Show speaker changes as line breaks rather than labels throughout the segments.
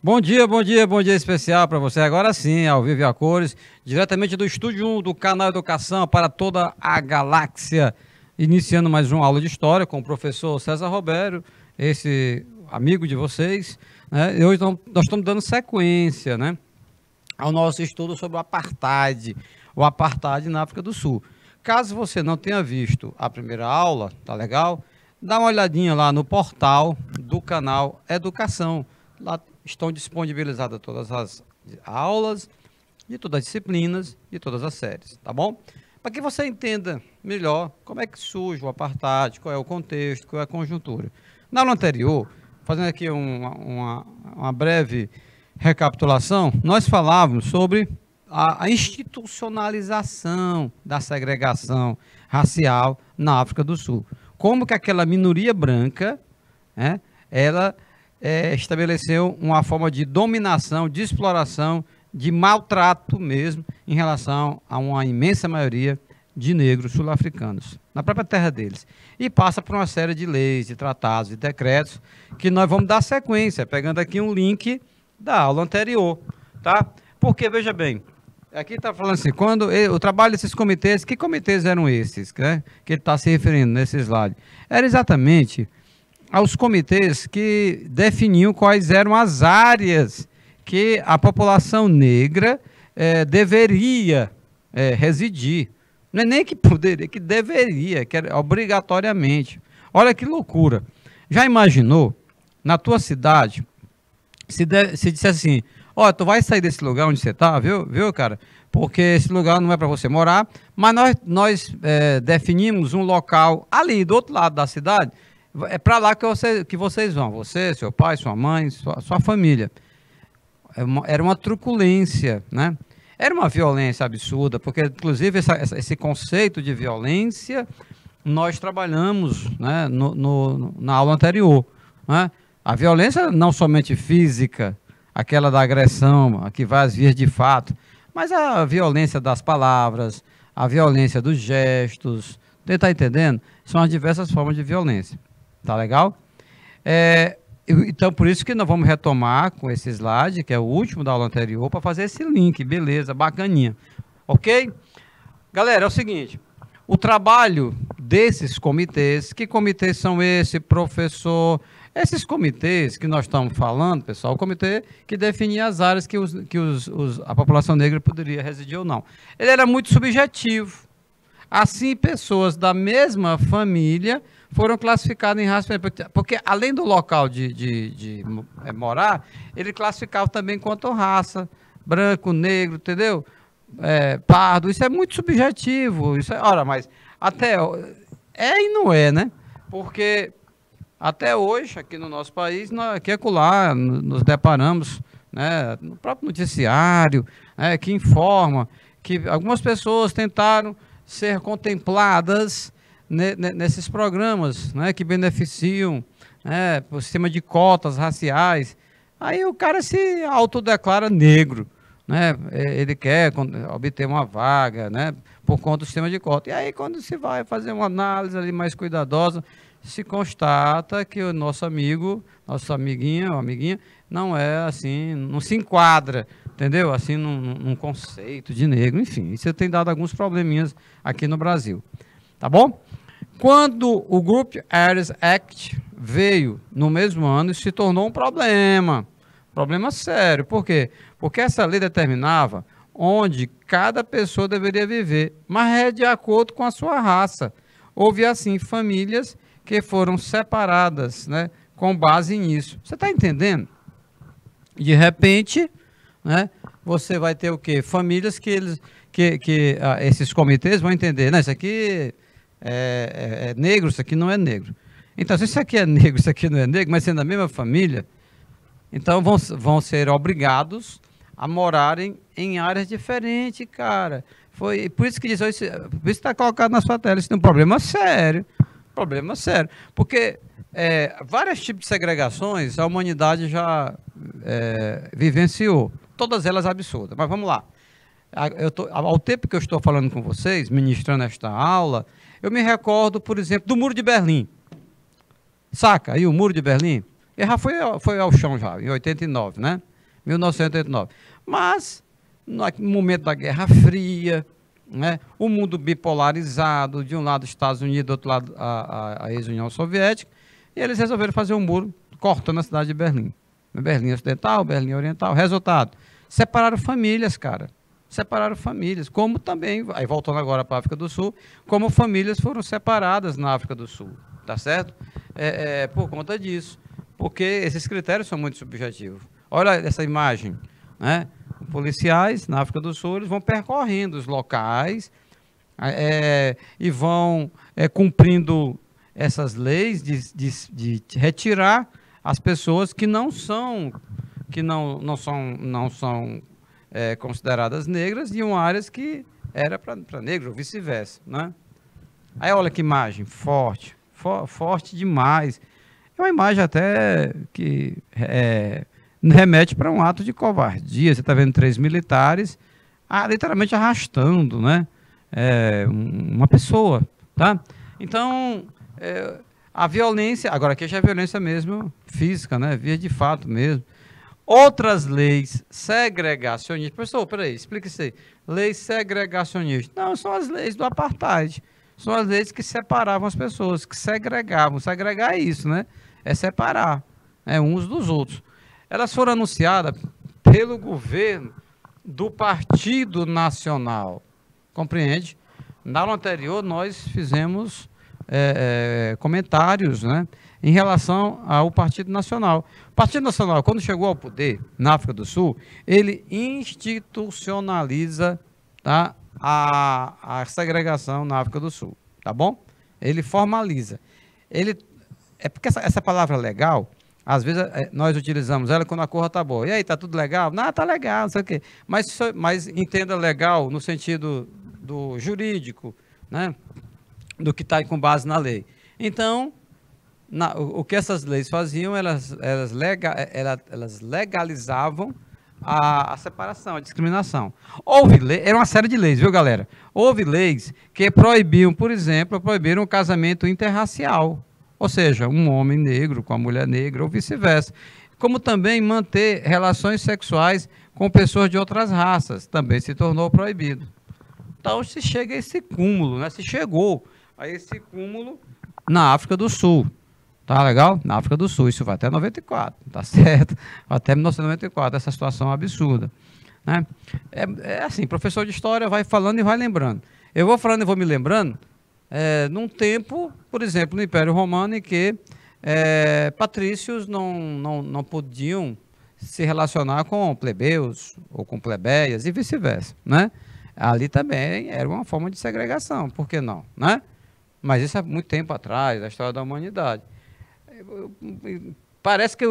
Bom dia, bom dia, bom dia especial para você. Agora sim, ao vivo e a cores, diretamente do Estúdio 1 do canal Educação para toda a galáxia. Iniciando mais uma aula de história com o professor César Roberto, esse amigo de vocês, né? E hoje nós estamos dando sequência, né, ao nosso estudo sobre o apartheid na África do Sul. Caso você não tenha visto a primeira aula, tá legal? Dá uma olhadinha lá no portal do canal Educação. Lá estão disponibilizadas todas as aulas, de todas as disciplinas, de todas as séries, tá bom? Para que você entenda melhor como é que surge o apartheid, qual é o contexto, qual é a conjuntura. Na aula anterior, fazendo aqui uma breve recapitulação, nós falávamos sobre a institucionalização da segregação racial na África do Sul. Como que aquela minoria branca, né, ela estabeleceu uma forma de dominação, de exploração, de maltrato mesmo, em relação a uma imensa maioria de negros sul-africanos, na própria terra deles. E passa por uma série de leis, de tratados, de decretos, que nós vamos dar sequência, pegando aqui um link da aula anterior, tá? Porque, veja bem, aqui está falando assim, quando o trabalho desses comitês, que comitês eram esses, né, que ele está se referindo nesse slide? Era exatamente aos comitês que definiam quais eram as áreas que a população negra deveria residir. Não é nem que poderia, que deveria, que era obrigatoriamente. Olha que loucura. Já imaginou, na tua cidade, se dissesse assim, ó, tu vai sair desse lugar onde você está, viu, cara? Porque esse lugar não é para você morar, mas nós definimos um local ali, do outro lado da cidade. É para lá que vocês vão, você, seu pai, sua mãe, sua família. Era uma truculência, né? Era uma violência absurda, porque, inclusive, esse conceito de violência nós trabalhamos, né, na aula anterior, né? A violência não somente física, aquela da agressão, a que vai às vias de fato, mas a violência das palavras, a violência dos gestos, você está entendendo? São as diversas formas de violência. Tá legal? Então, por isso que nós vamos retomar com esse slide, que é o último da aula anterior, para fazer esse link, beleza, bacaninha. Ok? Galera, é o seguinte, o trabalho desses comitês, que comitês são esses, professor? Esses comitês que nós estamos falando, pessoal, o comitê que definia as áreas que a população negra poderia residir ou não. Ele era muito subjetivo. Assim, pessoas da mesma família foram classificadas em raça, porque além do local de morar, ele classificava também quanto raça, branco, negro, entendeu? Pardo, isso é muito subjetivo, ora, mas até e não é, né? Porque até hoje, aqui no nosso país, aqui e acolá, nos deparamos, né, no próprio noticiário, que informa que algumas pessoas tentaram ser contempladas nesses programas, né, que beneficiam, né, o sistema de cotas raciais. Aí o cara se autodeclara negro, né, ele quer obter uma vaga, né, por conta do sistema de cota. E aí, quando se vai fazer uma análise ali mais cuidadosa, se constata que o nosso amigo, nosso amiguinho ou amiguinha, não é assim, não se enquadra, entendeu? Assim, num conceito de negro, enfim, isso tem dado alguns probleminhas aqui no Brasil, tá bom? Quando o Group Areas Act veio no mesmo ano, isso se tornou um problema sério. Por quê? Porque essa lei determinava onde cada pessoa deveria viver, mas é de acordo com a sua raça. Houve, assim, famílias que foram separadas, né, com base nisso. Você está entendendo? De repente, né, você vai ter o quê? Famílias que esses comitês vão entender, né, isso aqui é negro, isso aqui não é negro. Então, se isso aqui é negro, isso aqui não é negro, mas sendo da mesma família, então vão ser obrigados a morarem em áreas diferentes, cara. Foi por isso que diz, por isso está colocado na sua tela, isso tem um problema sério. Problema sério, porque vários tipos de segregações a humanidade já vivenciou, todas elas absurdas, mas vamos lá. Ao tempo que eu estou falando com vocês, ministrando esta aula, eu me recordo, por exemplo, do Muro de Berlim. Saca aí o Muro de Berlim? Ele já foi ao chão já, em 89, né? 1989. Mas, no momento da Guerra Fria, né, o mundo bipolarizado, de um lado os Estados Unidos, do outro lado a ex-União Soviética, e eles resolveram fazer um muro cortando a cidade de Berlim. Berlim Ocidental, Berlim Oriental. Resultado, separaram famílias, cara. Separaram famílias, como também, aí voltando agora para a África do Sul, como famílias foram separadas na África do Sul, tá certo? Por conta disso, porque esses critérios são muito subjetivos. Olha essa imagem, né? Policiais na África do Sul, eles vão percorrendo os locais e vão cumprindo essas leis de retirar as pessoas que não são consideradas negras de áreas que era para negros, ou vice-versa, né? Aí olha que imagem, forte demais. É uma imagem até que remete para um ato de covardia. Você está vendo 3 militares literalmente arrastando, né? Uma pessoa, tá? Então, a violência, agora aqui já é violência mesmo física, né? Via de fato mesmo. Outras leis segregacionistas. Professor, peraí, explica isso aí. Leis segregacionistas. Não, são as leis do apartheid. São as leis que separavam as pessoas, que segregavam. Segregar é isso, né? É separar, uns dos outros. Elas foram anunciadas pelo governo do Partido Nacional. Compreende? Na aula anterior, nós fizemos comentários, né, em relação ao Partido Nacional. O Partido Nacional, quando chegou ao poder na África do Sul, ele institucionaliza, tá, a segregação na África do Sul, tá bom? Ele formaliza. Porque essa palavra legal, às vezes nós utilizamos ela quando a coisa está boa. E aí, está tudo legal? Não, está legal, não sei o quê. Mas entenda legal no sentido do jurídico, né, do que está com base na lei. Então, o que essas leis faziam, elas legalizavam a separação, a discriminação. Era uma série de leis, viu, galera? Houve leis que proibiam, por exemplo, proibiram o casamento interracial, ou seja, um homem negro com a mulher negra ou vice-versa. Como também manter relações sexuais com pessoas de outras raças, também se tornou proibido. Então, se chega a esse cúmulo, né? Se chegou a esse cúmulo na África do Sul. Tá legal? Na África do Sul. Isso vai até 94, tá certo? Até 1994, essa situação absurda, né? Assim, professor de história vai falando e vai lembrando. Eu vou falando e vou me lembrando, num tempo, por exemplo, no Império Romano, em que patrícios não podiam se relacionar com plebeus ou com plebeias e vice-versa, né? Ali também era uma forma de segregação, por que não, né? Mas isso há muito tempo atrás, da história da humanidade. Parece que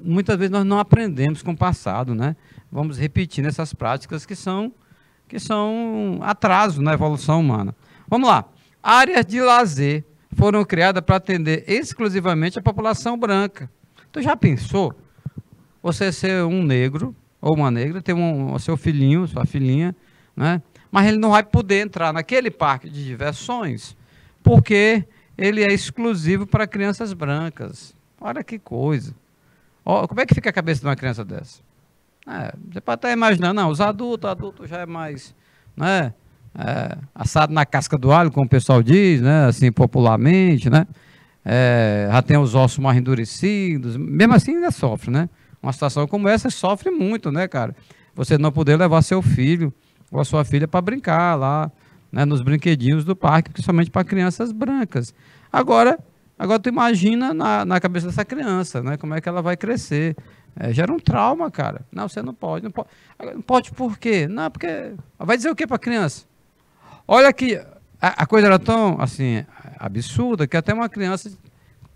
muitas vezes nós não aprendemos com o passado, né? Vamos repetindo essas práticas que são atraso na evolução humana. Vamos lá. Áreas de lazer foram criadas para atender exclusivamente a população branca. Tu já pensou você ser um negro ou uma negra, ter o seu filhinho, sua filhinha, né? Mas ele não vai poder entrar naquele parque de diversões porque ele é exclusivo para crianças brancas. Olha que coisa. Como é que fica a cabeça de uma criança dessa? Você pode até imaginar, não, os adultos já é mais, né, assado na casca do alho, como o pessoal diz, né, assim popularmente, né, já tem os ossos mais endurecidos, mesmo assim ainda sofre, né? Uma situação como essa sofre muito, né, cara? Você não poder levar seu filho ou a sua filha para brincar lá, né, nos brinquedinhos do parque, principalmente para crianças brancas. Agora tu imagina na cabeça dessa criança, né, como é que ela vai crescer. Gera um trauma, cara. Não, você não pode. Não pode por quê? Não, porque... Vai dizer o quê para a criança? Olha que a coisa era tão, assim, absurda, que até uma criança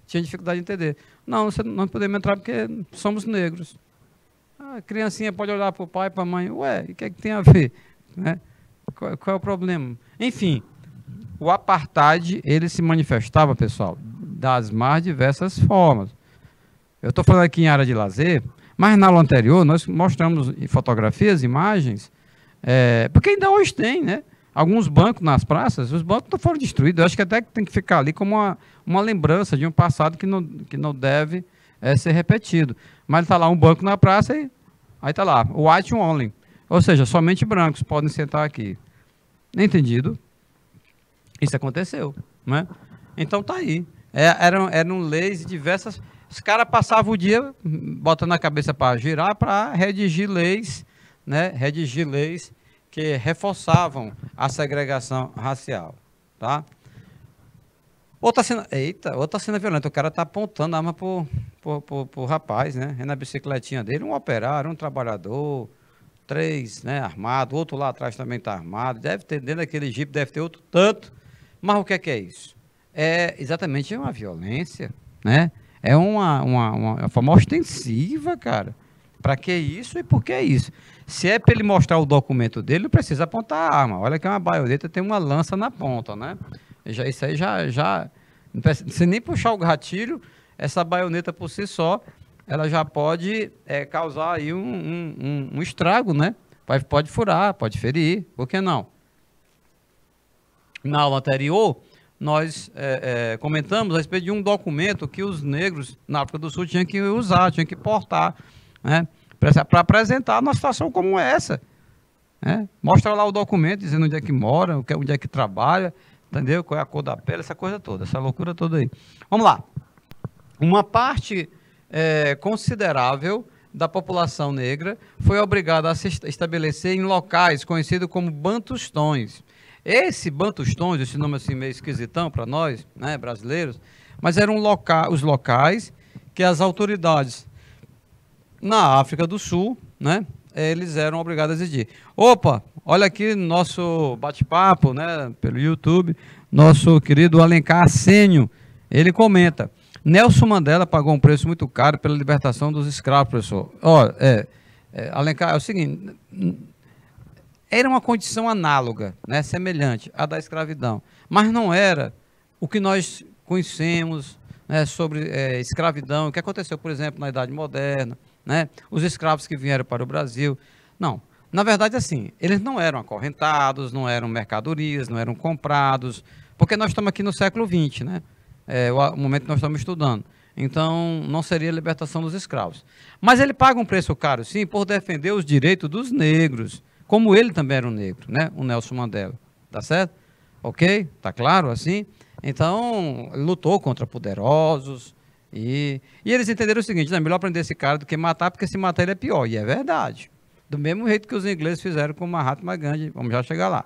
tinha dificuldade de entender. Não, não podemos entrar porque somos negros. A criancinha pode olhar para o pai, para a mãe. Ué, e o que é que tem a ver? Né? Qual é o problema? Enfim, o apartheid, ele se manifestava, pessoal, das mais diversas formas. Eu estou falando aqui em área de lazer, mas na aula anterior nós mostramos fotografias, imagens, porque ainda hoje tem, né? Alguns bancos nas praças, os bancos não foram destruídos. Eu acho que até tem que ficar ali como uma lembrança de um passado que não deve ser repetido. Mas está lá um banco na praça e aí está lá, white only. Ou seja, somente brancos podem sentar aqui. Entendido? Isso aconteceu, né? Então tá aí. Eram leis diversas. Os caras passavam o dia botando a cabeça para girar, para redigir leis, né? Redigir leis que reforçavam a segregação racial, tá? Outra cena violenta. O cara tá apontando a arma pro rapaz, né? Na bicicletinha dele, um operário, um trabalhador, três, né, armado, outro lá atrás também está armado, deve ter, dentro daquele jipe, deve ter outro tanto, mas o que é isso? É exatamente uma violência, né? É uma forma ostensiva, cara. Para que isso e por que isso? Se é para ele mostrar o documento dele, não precisa apontar a arma. Olha que é uma baioneta, tem uma lança na ponta, né? Isso aí já não precisa nem puxar o gatilho, essa baioneta por si só, ela já pode causar aí um estrago, né? Pode furar, pode ferir, por que não? Na aula anterior, nós comentamos a respeito de um documento que os negros na África do Sul tinham que usar, tinham que portar, né? Para apresentar uma situação como essa. Né? Mostra lá o documento, dizendo onde é que mora, onde é que trabalha, entendeu? Qual é a cor da pele, essa coisa toda, essa loucura toda aí. Vamos lá. Uma parte considerável da população negra foi obrigada a se estabelecer em locais conhecidos como bantustões. Esse bantustões, esse nome assim meio esquisitão para nós, né, brasileiros, mas eram os locais que as autoridades na África do Sul, né, eles eram obrigados a exigir. Opa, olha aqui nosso bate-papo, né, pelo YouTube, nosso querido Alencar Assênio, ele comenta: Nelson Mandela pagou um preço muito caro pela libertação dos escravos, professor. Alencar, é o seguinte, era uma condição análoga, né, semelhante à da escravidão, mas não era o que nós conhecemos, né, sobre escravidão, o que aconteceu, por exemplo, na Idade Moderna, né, os escravos que vieram para o Brasil. Não, na verdade, assim, eles não eram acorrentados, não eram mercadorias, não eram comprados, porque nós estamos aqui no século XX, né? O momento que nós estamos estudando. Então, não seria a libertação dos escravos. Mas ele paga um preço caro, sim, por defender os direitos dos negros, como ele também era um negro, né? O Nelson Mandela. Tá certo? Ok? Tá claro assim? Então, ele lutou contra poderosos e eles entenderam o seguinte: é melhor prender esse cara do que matar, porque se matar ele é pior. E é verdade. Do mesmo jeito que os ingleses fizeram com o Mahatma Gandhi. Vamos já chegar lá.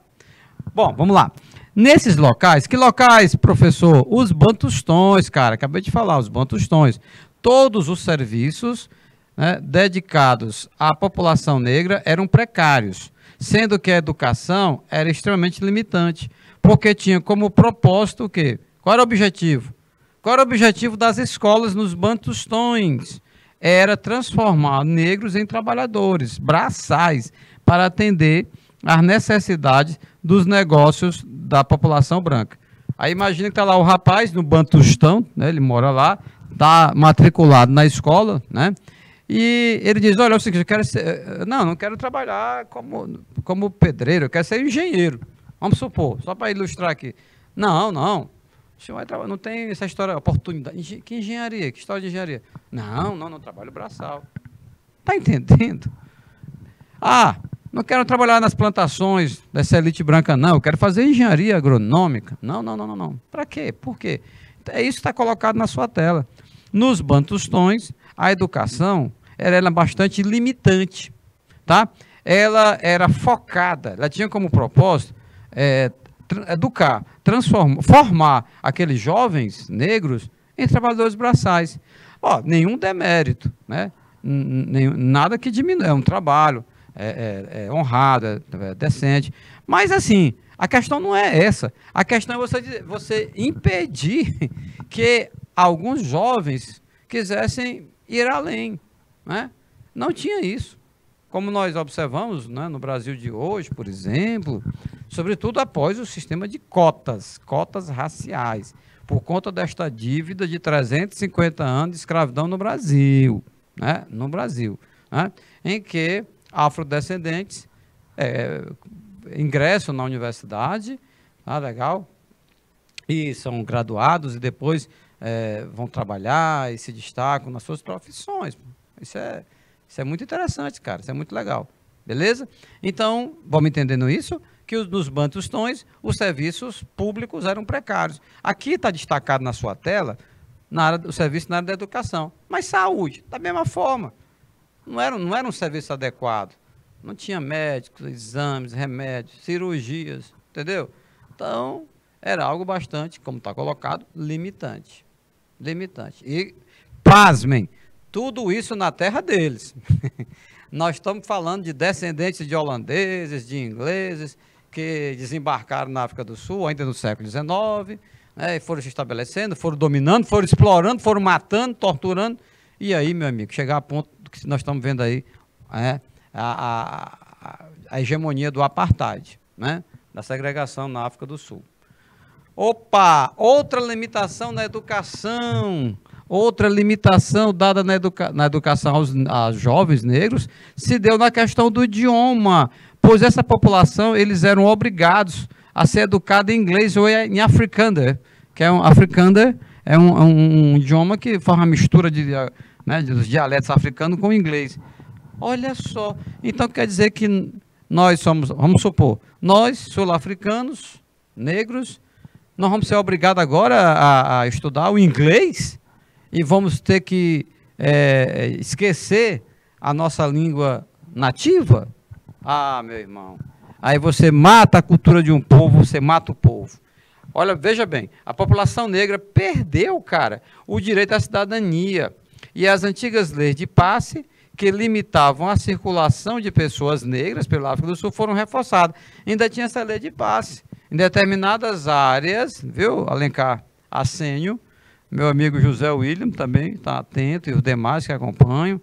Bom, vamos lá. Nesses locais, que locais, professor? Os bantustões, cara, acabei de falar, os bantustões. Todos os serviços, né, dedicados à população negra eram precários, sendo que a educação era extremamente limitante, porque tinha como propósito o quê? Qual era o objetivo? Qual era o objetivo das escolas nos bantustões? Era transformar negros em trabalhadores, braçais, para atender às necessidades dos negócios da população branca. Aí imagina que está lá o rapaz no Bantustão, né, ele mora lá, está matriculado na escola, né, e ele diz: olha, é o seguinte, eu quero ser, não quero trabalhar como pedreiro, eu quero ser engenheiro. Vamos supor, só para ilustrar aqui. Não, não tem essa história, oportunidade. Que engenharia? Que história de engenharia? Não, trabalho braçal. Está entendendo? Não quero trabalhar nas plantações dessa elite branca, não. Eu quero fazer engenharia agronômica. Não. Para quê? Por quê? É isso que está colocado na sua tela. Nos bantustões, a educação era bastante limitante, tá? Ela era focada, ela tinha como propósito educar, formar aqueles jovens negros em trabalhadores braçais. Nenhum demérito, né? Nada que diminua, é um trabalho honrado, decente. Mas, assim, a questão não é essa. A questão é você impedir que alguns jovens quisessem ir além, né? Não tinha isso. Como nós observamos, né, no Brasil de hoje, por exemplo, sobretudo após o sistema de cotas raciais, por conta desta dívida de 350 anos de escravidão no Brasil, né? No Brasil, né? Em que afrodescendentes ingressam na universidade, legal, e são graduados e depois vão trabalhar e se destacam nas suas profissões. Isso é muito interessante, cara, isso é muito legal. Beleza? Então, vamos entendendo isso, que nos Bantustões os serviços públicos eram precários. Aqui está destacado na sua tela o serviço na área da educação, mas saúde, da mesma forma. Não era um serviço adequado. Não tinha médicos, exames, remédios, cirurgias, entendeu? Então, era algo bastante, como está colocado, limitante. Limitante. E, pasmem, tudo isso na terra deles. Nós estamos falando de descendentes de holandeses, de ingleses, que desembarcaram na África do Sul, ainda no século XIX, né, e foram se estabelecendo, foram dominando, foram explorando, foram matando, torturando. E aí, meu amigo, chegar a ponto do que nós estamos vendo aí, a hegemonia do apartheid, né, da segregação na África do Sul. Opa! Outra limitação na educação. Outra limitação dada na educação aos jovens negros se deu na questão do idioma, pois essa população, eles eram obrigados a ser educados em inglês ou em Afrikaner, que é Afrikaner é um idioma que faz uma mistura dos dialetos africanos com o inglês. Olha só, então quer dizer que nós somos, vamos supor, nós sul-africanos, negros, nós vamos ser obrigados agora a estudar o inglês e vamos ter que esquecer a nossa língua nativa? Ah, meu irmão, aí você mata a cultura de um povo, você mata o povo. Olha, veja bem, a população negra perdeu, cara, o direito à cidadania e as antigas leis de passe que limitavam a circulação de pessoas negras pela África do Sul foram reforçadas. Ainda tinha essa lei de passe. Em determinadas áreas, viu, Alencar Assênio, meu amigo José William também está atento, e os demais que acompanham.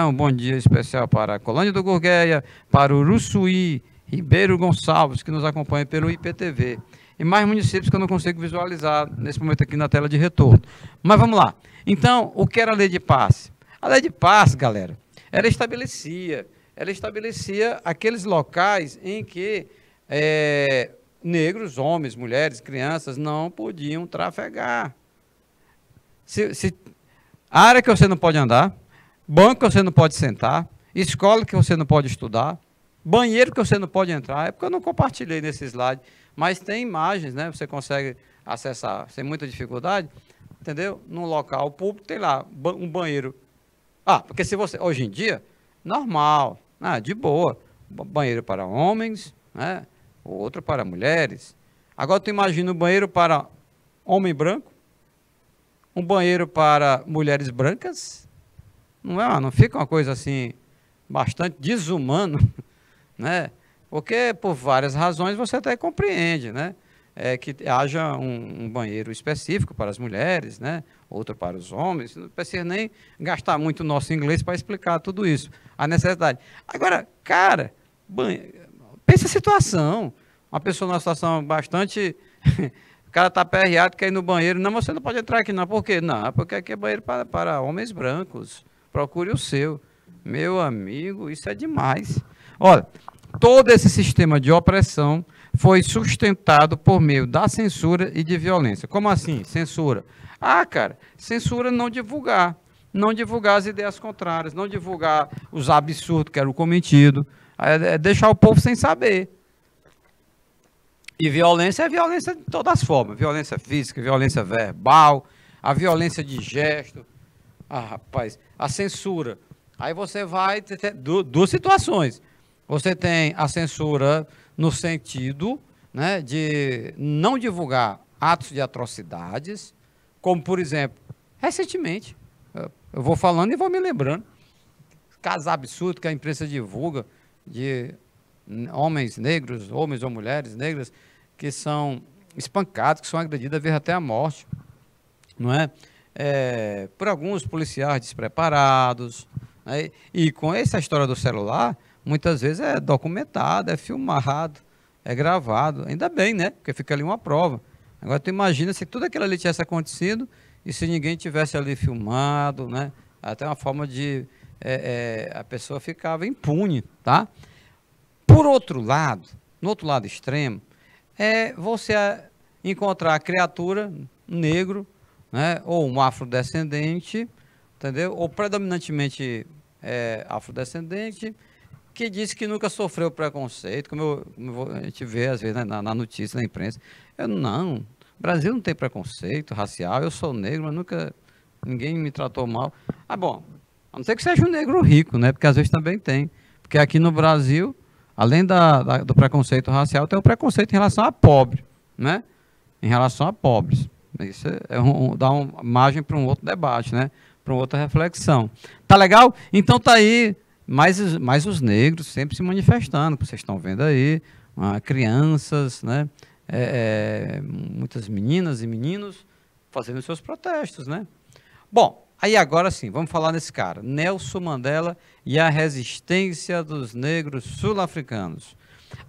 Um bom dia especial para a Colônia do Gurgueia, para o Uruçuí, Ribeiro Gonçalves, que nos acompanha pelo IPTV. E mais municípios que eu não consigo visualizar nesse momento aqui na tela de retorno. Mas vamos lá. Então, o que era a lei de passe? A lei de passe, galera, ela estabelecia aqueles locais em que negros, homens, mulheres, crianças não podiam trafegar. Área que você não pode andar, banco que você não pode sentar, escola que você não pode estudar, banheiro que você não pode entrar. É porque eu não compartilhei nesse slide, mas tem imagens, né? Você consegue acessar sem muita dificuldade, entendeu? Num local público tem lá um banheiro. Porque se você, hoje em dia, normal, de boa, banheiro para homens, né? Outro para mulheres. Agora tu imagina um banheiro para homem branco, um banheiro para mulheres brancas, não fica uma coisa assim, bastante desumano, né? Porque por várias razões você até compreende, né? Que haja um banheiro específico para as mulheres, né? Outro para os homens, não precisa nem gastar muito nosso inglês para explicar tudo isso, a necessidade. Agora, cara, pensa a situação, uma pessoa numa situação bastante, o cara está aperreado, quer ir no banheiro, não, você não pode entrar aqui não, por quê? Não, porque aqui é banheiro para homens brancos, procure o seu. Meu amigo, isso é demais. Olha, todo esse sistema de opressão foi sustentado por meio da censura e de violência. Como assim, censura? Cara, censura não divulgar as ideias contrárias, não divulgar os absurdos que eram cometidos, deixar o povo sem saber. E violência é violência de todas as formas, violência física, violência verbal, a violência de gesto. Rapaz, a censura. Aí você vai ter duas situações. Você tem a censura no sentido, né, de não divulgar atos de atrocidades, como, por exemplo, recentemente, eu vou falando e vou me lembrando, casos absurdos que a imprensa divulga de homens negros, homens ou mulheres negras, que são espancados, que são agredidos, às vezes até a morte, não é? Por alguns policiais despreparados, né? E com essa história do celular, muitas vezes é documentado, é filmado, é gravado, ainda bem, né? Porque fica ali uma prova. Agora tu imagina se tudo aquilo ali tivesse acontecido e se ninguém tivesse ali filmado, né? Até uma forma de a pessoa ficava impune, tá? Por outro lado, no outro lado extremo, você encontrar a criatura, negro, né, ou um afrodescendente, entendeu? Ou predominantemente afrodescendente, que diz que nunca sofreu preconceito, a gente vê às vezes, né, na notícia, na imprensa. Não, o Brasil não tem preconceito racial, eu sou negro, mas nunca ninguém me tratou mal. Ah, bom, a não ser que seja um negro rico, né? Porque às vezes também tem. Porque aqui no Brasil, além do preconceito racial, tem o preconceito em relação a pobre, né? Em relação a pobres. Isso dá uma margem para um outro debate, né? Para uma outra reflexão. Tá legal? Então tá aí, mais os negros sempre se manifestando, que vocês estão vendo aí, crianças, né? Muitas meninas e meninos fazendo seus protestos, né? Bom, aí agora sim, vamos falar desse cara, Nelson Mandela e a resistência dos negros sul-africanos.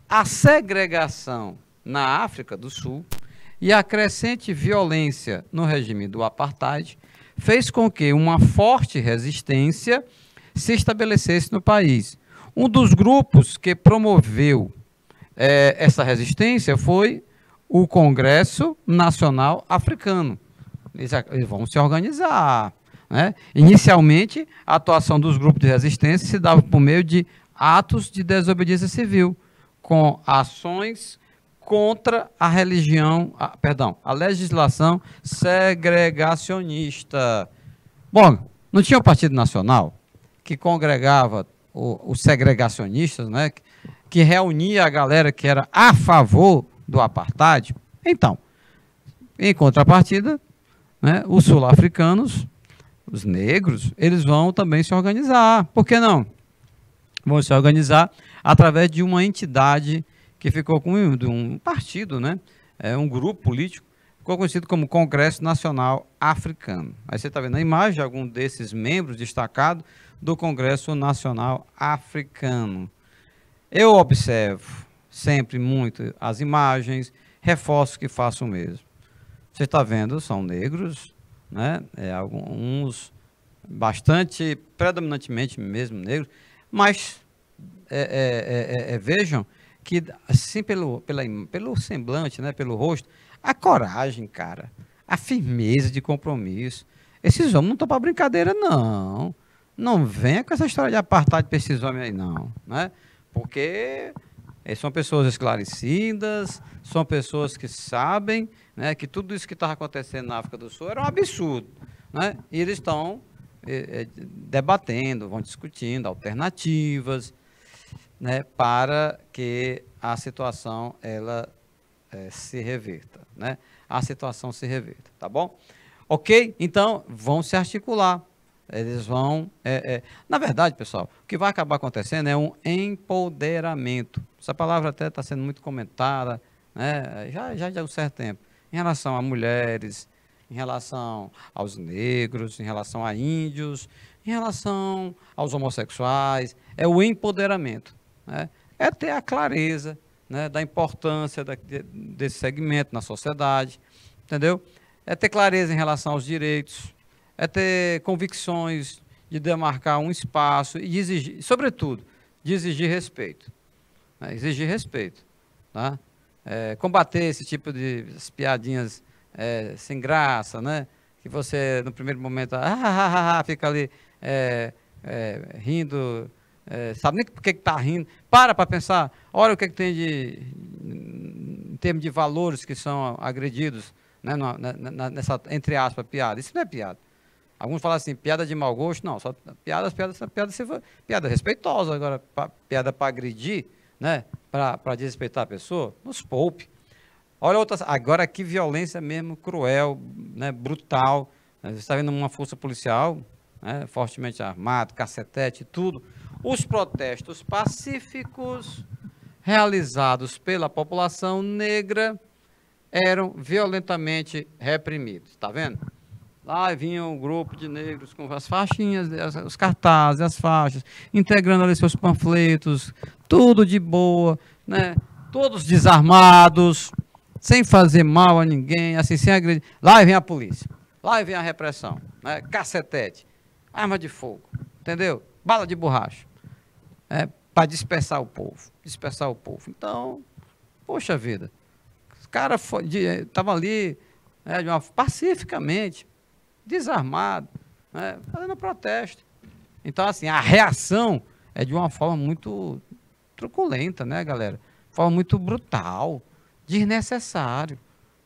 A segregação na África do Sul e a crescente violência no regime do apartheid fez com que uma forte resistência se estabelecesse no país. Um dos grupos que promoveu essa resistência foi o Congresso Nacional Africano. Eles vão se organizar, né? Inicialmente, a atuação dos grupos de resistência se dava por meio de atos de desobediência civil, com ações contra a a legislação segregacionista. Bom, não tinha o Partido Nacional que congregava os segregacionistas, né? Que reunia a galera que era a favor do apartheid? Então, em contrapartida, né, os sul-africanos, os negros, eles vão também se organizar. Por que não? Vão se organizar através de uma entidade que ficou com um partido, né, um grupo político, ficou conhecido como Congresso Nacional Africano. Aí você está vendo a imagem de algum desses membros destacados do Congresso Nacional Africano. Eu observo sempre muito as imagens, reforço que faço o mesmo. Você está vendo, são negros, né? Alguns bastante, predominantemente mesmo negros, mas vejam que, assim, pelo semblante, né? Pelo rosto, a coragem, cara, a firmeza de compromisso. Esses homens não estão para brincadeira, não. Não venha com essa história de apartheid para esses homens aí, não, né? Porque são pessoas esclarecidas, são pessoas que sabem, né, que tudo isso que estava acontecendo na África do Sul era um absurdo, né? E eles estão debatendo, vão discutindo alternativas, né, para que a situação se reverta, né? A situação se reverta, tá bom? Ok? Então, vão se articular. Eles vão... Na verdade, pessoal, o que vai acabar acontecendo é um empoderamento. Essa palavra até está sendo muito comentada, né, já há um certo tempo, em relação a mulheres, em relação aos negros, em relação a índios, em relação aos homossexuais. É o empoderamento, né? É ter a clareza, né, da importância desse segmento na sociedade, entendeu? É ter clareza em relação aos direitos, é ter convicções de demarcar um espaço e de exigir, sobretudo, de exigir respeito. Né? Exigir respeito. Tá? Combater esse tipo de piadinhas sem graça, né? Que você, no primeiro momento, fica ali rindo, sabe nem por que está rindo. Para pensar, olha o que tem em termos de valores que são agredidos, né, nessa, entre aspas, piada. Isso não é piada. Alguns falam assim, piada de mau gosto. Não, só piada respeitosa. Agora, piada para agredir, né, para desrespeitar a pessoa, nos poupe. Olha outras, agora que violência mesmo, cruel, né, brutal. Você está vendo uma força policial, né, fortemente armada, cacetete e tudo. Os protestos pacíficos realizados pela população negra eram violentamente reprimidos. Está vendo? Lá vinha um grupo de negros com as faixinhas, os cartazes, as faixas, integrando ali seus panfletos, tudo de boa, né? Todos desarmados, sem fazer mal a ninguém, assim, sem agredir. Lá vem a polícia, lá vem a repressão, né? Cacetete, arma de fogo, entendeu? Bala de borracha, para dispersar o povo, Então, poxa vida, os caras estavam ali, pacificamente, desarmado, né, fazendo protesto. Então, assim, a reação é de uma forma muito truculenta, né, galera? Forma muito brutal, desnecessário.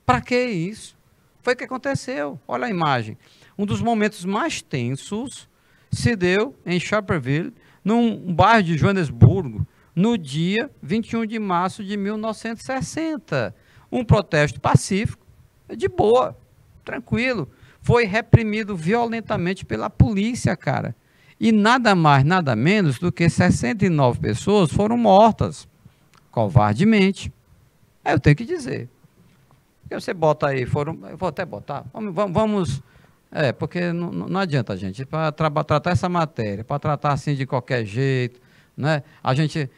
Para que isso? Foi o que aconteceu. Olha a imagem. Um dos momentos mais tensos se deu em Sharperville, num bairro de Joanesburgo, no dia 21 de março de 1960. Um protesto pacífico, de boa, tranquilo. Foi reprimido violentamente pela polícia, cara. E nada mais, nada menos do que 69 pessoas foram mortas, covardemente. Eu tenho que dizer. Porque você bota aí, eu vou até botar, vamos porque não adianta, gente, para tratar essa matéria, para tratar assim de qualquer jeito, né? A gente,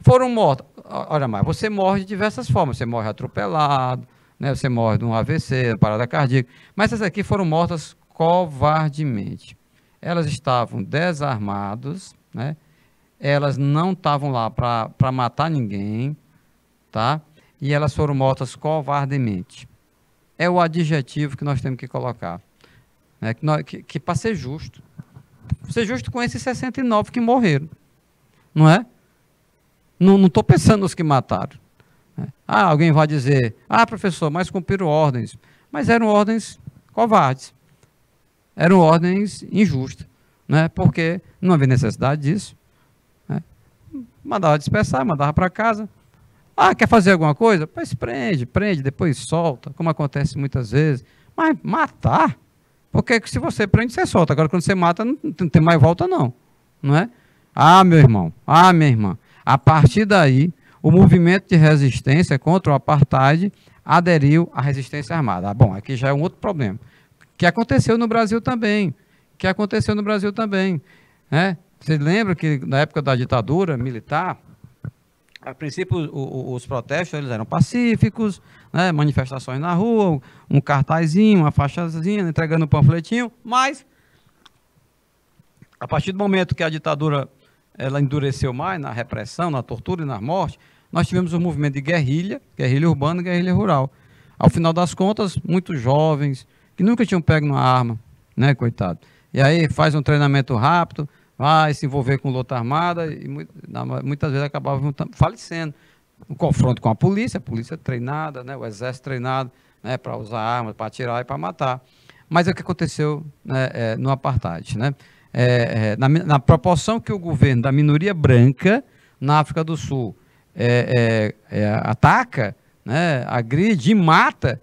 foram mortos, olha mais, você morre de diversas formas, você morre atropelado, né? Você morre de um AVC, parada cardíaca, mas essas aqui foram mortas covardemente. Elas estavam desarmadas, né? Elas não estavam lá para matar ninguém, tá? E elas foram mortas covardemente. É o adjetivo que nós temos que colocar. Né? Que para ser justo com esses 69 que morreram. Não é? Não estou pensando nos que mataram. Né? Alguém vai dizer, professor, mas cumpriram ordens. Mas eram ordens covardes. Eram ordens injustas. Né? Porque não havia necessidade disso. Né? Mandava dispersar, mandava para casa. Quer fazer alguma coisa? Pois prende, depois solta, como acontece muitas vezes. Mas matar? Porque se você prende, você solta. Agora, quando você mata, não tem mais volta, não. Não é? Meu irmão, minha irmã. A partir daí, o movimento de resistência contra o apartheid aderiu à resistência armada. Bom, aqui já é um outro problema. Que aconteceu no Brasil também. Né? Você lembra que na época da ditadura militar, a princípio, os protestos eles eram pacíficos, né, manifestações na rua, um cartazinho, uma faixazinha, entregando um panfletinho, mas, a partir do momento que a ditadura ela endureceu mais na repressão, na tortura e na morte, nós tivemos um movimento de guerrilha urbana e guerrilha rural. Ao final das contas, muitos jovens, que nunca tinham pego uma arma, né, coitado. E aí faz um treinamento rápido, vai se envolver com luta armada e muitas vezes acabavam falecendo. Um confronto com a polícia treinada, né, o exército treinado, né, para usar armas, para atirar e para matar. Mas é o que aconteceu, né, no apartheid. Né? Na proporção que o governo da minoria branca na África do Sul ataca, né, agride e mata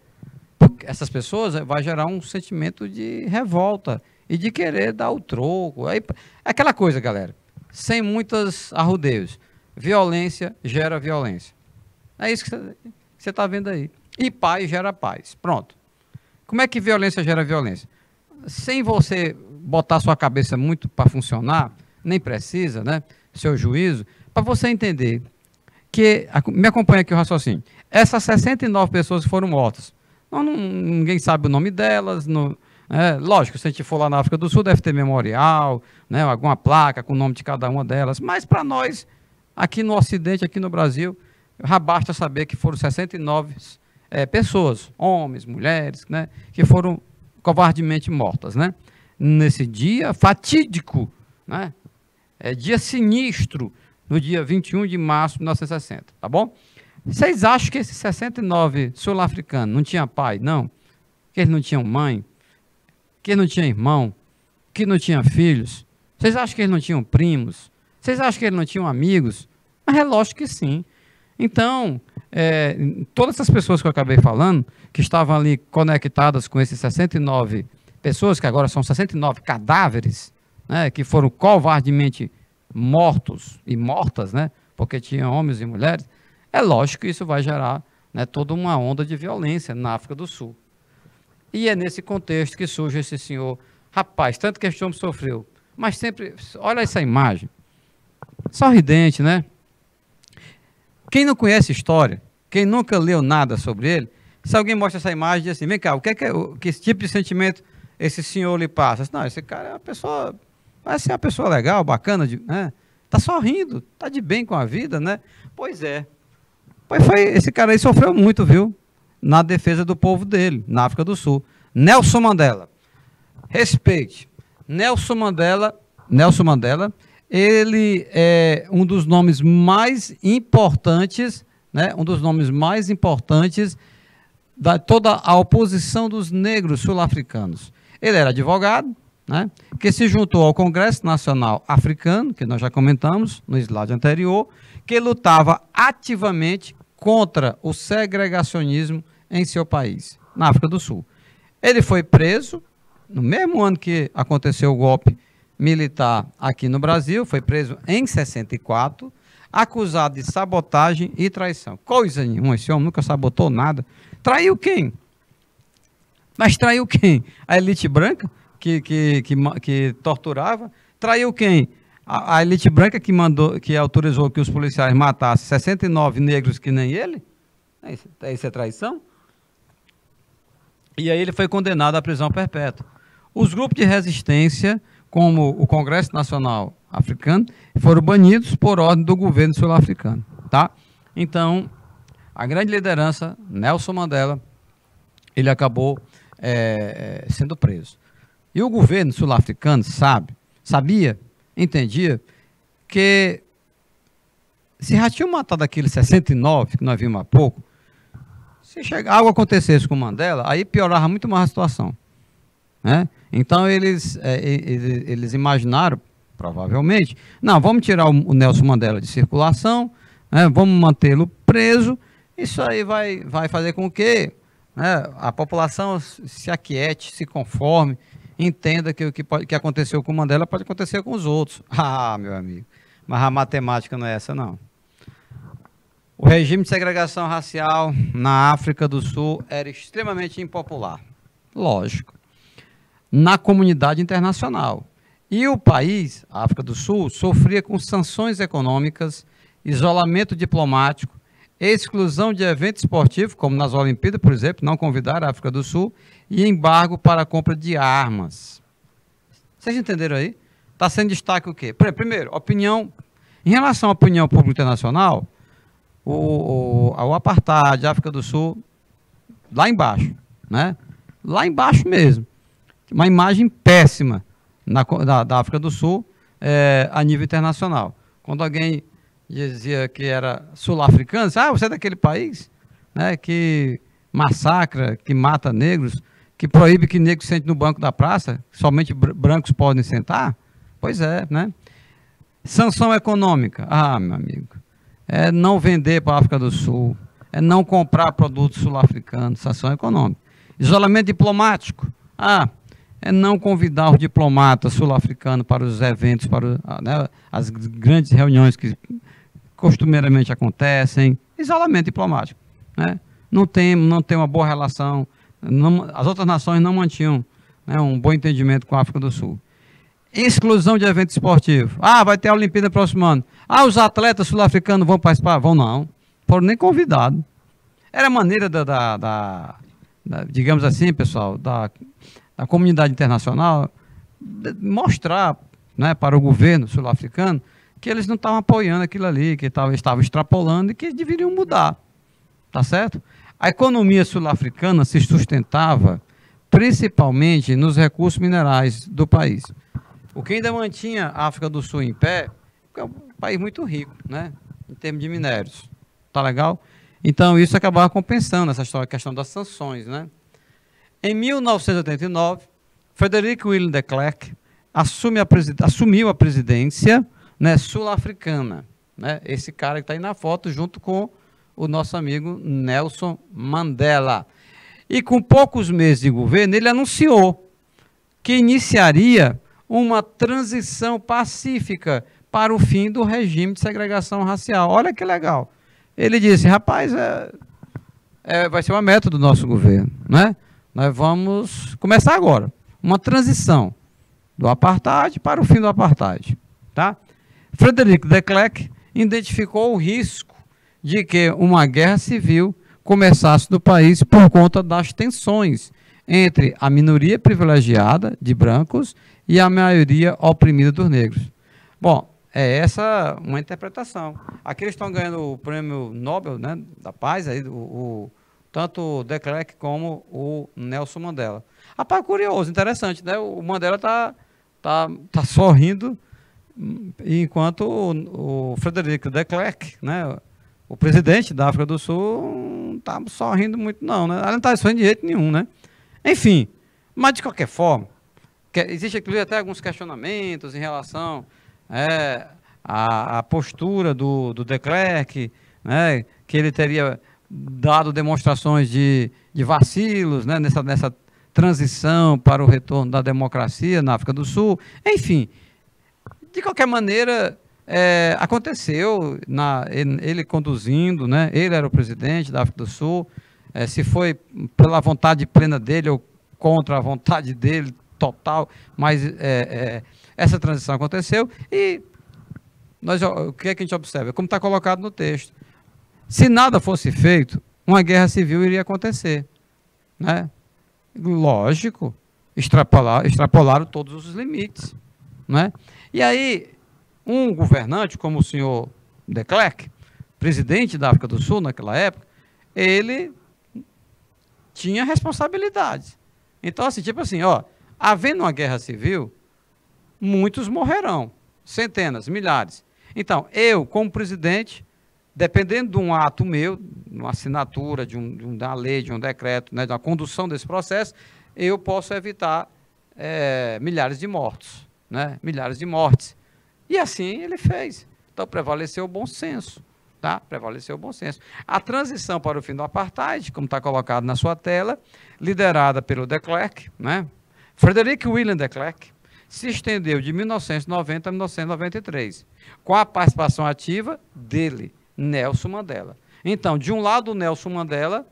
essas pessoas, vai gerar um sentimento de revolta e de querer dar o troco. Aí, aquela coisa, galera, sem muitos arrodeios. Violência gera violência. É isso que você está vendo aí. E paz gera paz. Pronto. Como é que violência gera violência? Sem você botar sua cabeça muito para funcionar, nem precisa, né? Seu juízo, para você entender que, me acompanha aqui o raciocínio, essas 69 pessoas que foram mortas, ninguém sabe o nome delas, lógico, se a gente for lá na África do Sul, deve ter memorial, né, alguma placa com o nome de cada uma delas, mas para nós, aqui no Ocidente, aqui no Brasil, já basta saber que foram 69 pessoas, homens, mulheres, né, que foram covardemente mortas. Né? Nesse dia fatídico, né, dia sinistro, no dia 21 de março de 1960, tá bom? Vocês acham que esses 69 sul-africanos não tinham pai? Não. Que eles não tinham mãe? Que não tinha irmão, que não tinha filhos? Vocês acham que eles não tinham primos? Vocês acham que eles não tinham amigos? Mas é lógico que sim. Então, todas essas pessoas que eu acabei falando, que estavam ali conectadas com esses 69 pessoas, que agora são 69 cadáveres, né, que foram covardemente mortos e mortas, né, porque tinham homens e mulheres, é lógico que isso vai gerar, né, toda uma onda de violência na África do Sul. E é nesse contexto que surge esse senhor, rapaz, tanto que este homem sofreu, mas sempre, olha essa imagem, sorridente, né? Quem não conhece história, quem nunca leu nada sobre ele, se alguém mostra essa imagem, diz assim, vem cá, que tipo de sentimento esse senhor lhe passa? Não, esse cara é uma pessoa, vai ser uma pessoa legal, bacana, né? Tá sorrindo, tá de bem com a vida, né? Pois é. Esse cara aí sofreu muito, viu? Na defesa do povo dele, na África do Sul. Nelson Mandela. Respeite. Nelson Mandela, ele é um dos nomes mais importantes, né? Um dos nomes mais importantes da toda a oposição dos negros sul-africanos. Ele era advogado, né? Que se juntou ao Congresso Nacional Africano, que nós já comentamos no slide anterior, que lutava ativamente contra o segregacionismo em seu país, na África do Sul. Ele foi preso no mesmo ano que aconteceu o golpe militar aqui no Brasil, foi preso em 64, acusado de sabotagem e traição. Coisa nenhuma, esse homem nunca sabotou nada. Traiu quem? Mas traiu quem? A elite branca que torturava? Traiu quem? A elite branca que autorizou que os policiais matassem 69 negros que nem ele? Isso é traição? E aí ele foi condenado à prisão perpétua. Os grupos de resistência, como o Congresso Nacional Africano, foram banidos por ordem do governo sul-africano. Tá? Então, a grande liderança, Nelson Mandela, ele acabou sendo preso. E o governo sul-africano entendia, que se já tinham matado aqueles 69, que nós vimos há pouco, se algo acontecesse com Mandela, aí piorava muito mais a situação. Né? Então eles imaginaram, provavelmente, não, vamos tirar o Nelson Mandela de circulação, né? Vamos mantê-lo preso, isso aí vai fazer com que, né, a população se aquiete, se conforme, entenda que o que aconteceu com Mandela pode acontecer com os outros. Ah, meu amigo, mas a matemática não é essa, não. O regime de segregação racial na África do Sul era extremamente impopular, lógico, na comunidade internacional. E o país, a África do Sul, sofria com sanções econômicas, isolamento diplomático, exclusão de eventos esportivos, como nas Olimpíadas, por exemplo, não convidaram a África do Sul, e embargo para a compra de armas. Vocês entenderam aí? Está sendo destaque o quê? Primeiro, opinião. Em relação à opinião pública internacional, o apartheid, a África do Sul, lá embaixo, né? Lá embaixo mesmo. Uma imagem péssima da África do Sul a nível internacional. Quando alguém dizia que era sul-africano, você é daquele país, né, que massacra, que mata negros, que proíbe que negros sentem no banco da praça, somente brancos podem sentar? Pois é, né? Sanção econômica. Ah, meu amigo, é não vender para a África do Sul, é não comprar produtos sul-africanos, sanção econômica. Isolamento diplomático. É não convidar os diplomatas sul-africanos para os eventos, para né, as grandes reuniões que costumeiramente acontecem. Isolamento diplomático. Né? Não tem uma boa relação. As outras nações não mantinham, né, um bom entendimento com a África do Sul. Exclusão de eventos esportivos. Vai ter a Olimpíada no próximo ano. Os atletas sul-africanos vão participar? Vão não. Foram nem convidados. Era maneira digamos assim, pessoal, da comunidade internacional mostrar, né, para o governo sul-africano que eles não estavam apoiando aquilo ali, que estavam extrapolando e que deveriam mudar. Tá certo? A economia sul-africana se sustentava principalmente nos recursos minerais do país. O que ainda mantinha a África do Sul em pé, porque é um país muito rico, né, em termos de minérios. Tá legal? Então, isso acabava compensando essa história, a questão das sanções, né? Em 1989, Frederick Willem de Klerk assumiu a presidência, né, sul-africana. Né? Esse cara que está aí na foto, junto com o nosso amigo Nelson Mandela. E com poucos meses de governo, ele anunciou que iniciaria uma transição pacífica para o fim do regime de segregação racial. Olha que legal. Ele disse, rapaz, vai ser uma meta do nosso governo, né? Nós vamos começar agora, uma transição do apartheid para o fim do apartheid. Tá? Frederick de Klerk identificou o risco de que uma guerra civil começasse no país por conta das tensões entre a minoria privilegiada de brancos e a maioria oprimida dos negros. Bom, é essa uma interpretação. Aqui eles estão ganhando o prêmio Nobel, né, da Paz, aí, o tanto o de Klerk como o Nelson Mandela. Rapaz, curioso, interessante, né? O Mandela tá sorrindo, enquanto o Frederico de Klerk, né, o presidente da África do Sul, não está sorrindo muito não, né? Ele não está sorrindo de jeito nenhum, né? Enfim, mas de qualquer forma, existe inclusive até alguns questionamentos em relação à postura do de Klerk, né, que ele teria dado demonstrações de vacilos, né, nessa transição para o retorno da democracia na África do Sul. Enfim, de qualquer maneira, aconteceu, ele conduzindo, né, ele era o presidente da África do Sul, se foi pela vontade plena dele ou contra a vontade dele, total, mas essa transição aconteceu e o que é que a gente observa? Como está colocado no texto. Se nada fosse feito, uma guerra civil iria acontecer, né? Lógico, extrapolaram todos os limites, né? E aí, um governante como o senhor de Klerk, presidente da África do Sul naquela época, ele tinha responsabilidades. Então, assim, tipo assim, ó, havendo uma guerra civil, muitos morrerão, centenas, milhares. Então, eu, como presidente, dependendo de um ato meu, de uma assinatura, de uma lei, de um decreto, né, de uma condução desse processo, eu posso evitar milhares de mortos, né, milhares de mortes. E assim ele fez. Então, prevaleceu o bom senso. Tá? Prevaleceu o bom senso. A transição para o fim do apartheid, como está colocado na sua tela, liderada pelo de Klerk, né, Frederick William de Klerk, se estendeu de 1990 a 1993, com a participação ativa dele, Nelson Mandela. Então, de um lado, o Nelson Mandela,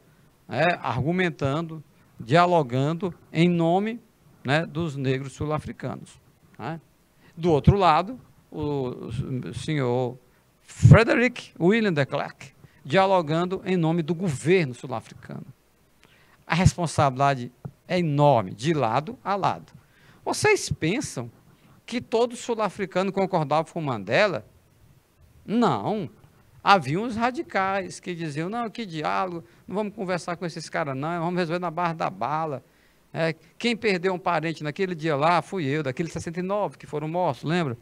argumentando, dialogando em nome, né, dos negros sul-africanos. Né? Do outro lado, o senhor Frederick William de Klerk, dialogando em nome do governo sul-africano. A responsabilidade é enorme, de lado a lado. Vocês pensam que todo sul-africano concordava com Mandela? Não. Havia uns radicais que diziam, não, que diálogo, não vamos conversar com esses caras não, vamos resolver na barra da bala. Quem perdeu um parente naquele dia lá fui eu, daqueles 69 que foram mortos, lembra?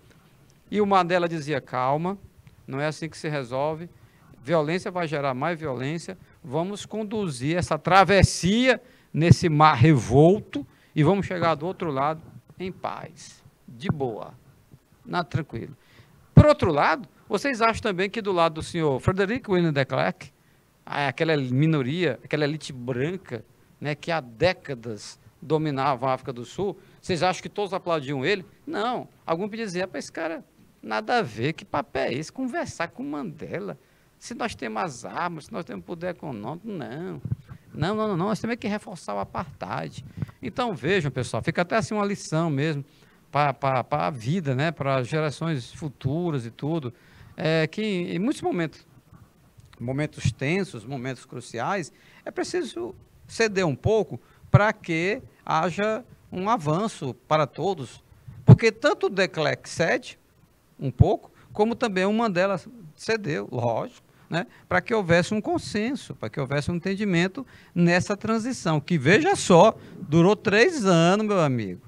E o Mandela dizia, calma, não é assim que se resolve, violência vai gerar mais violência, vamos conduzir essa travessia nesse mar revolto e vamos chegar do outro lado em paz, de boa, tranquilo. Por outro lado, vocês acham também que do lado do senhor Frederick William de Klerk, aquela minoria, aquela elite branca, né, que há décadas dominava a África do Sul, vocês acham que todos aplaudiam ele? Não. Algum podia dizer, para esse cara, nada a ver, que papel é esse? Conversar com Mandela. Se nós temos as armas, se nós temos poder econômico, não. Não, nós temos que reforçar o apartheid. Então, vejam, pessoal, fica até assim uma lição mesmo para a vida, né, para as gerações futuras e tudo, que em muitos momentos tensos, momentos cruciais, é preciso ceder um pouco para que haja um avanço para todos. Porque tanto o de Klerk cede um pouco, como também o Mandela cedeu, lógico, né, para que houvesse um consenso, para que houvesse um entendimento nessa transição, que, veja só, durou 3 anos, meu amigo.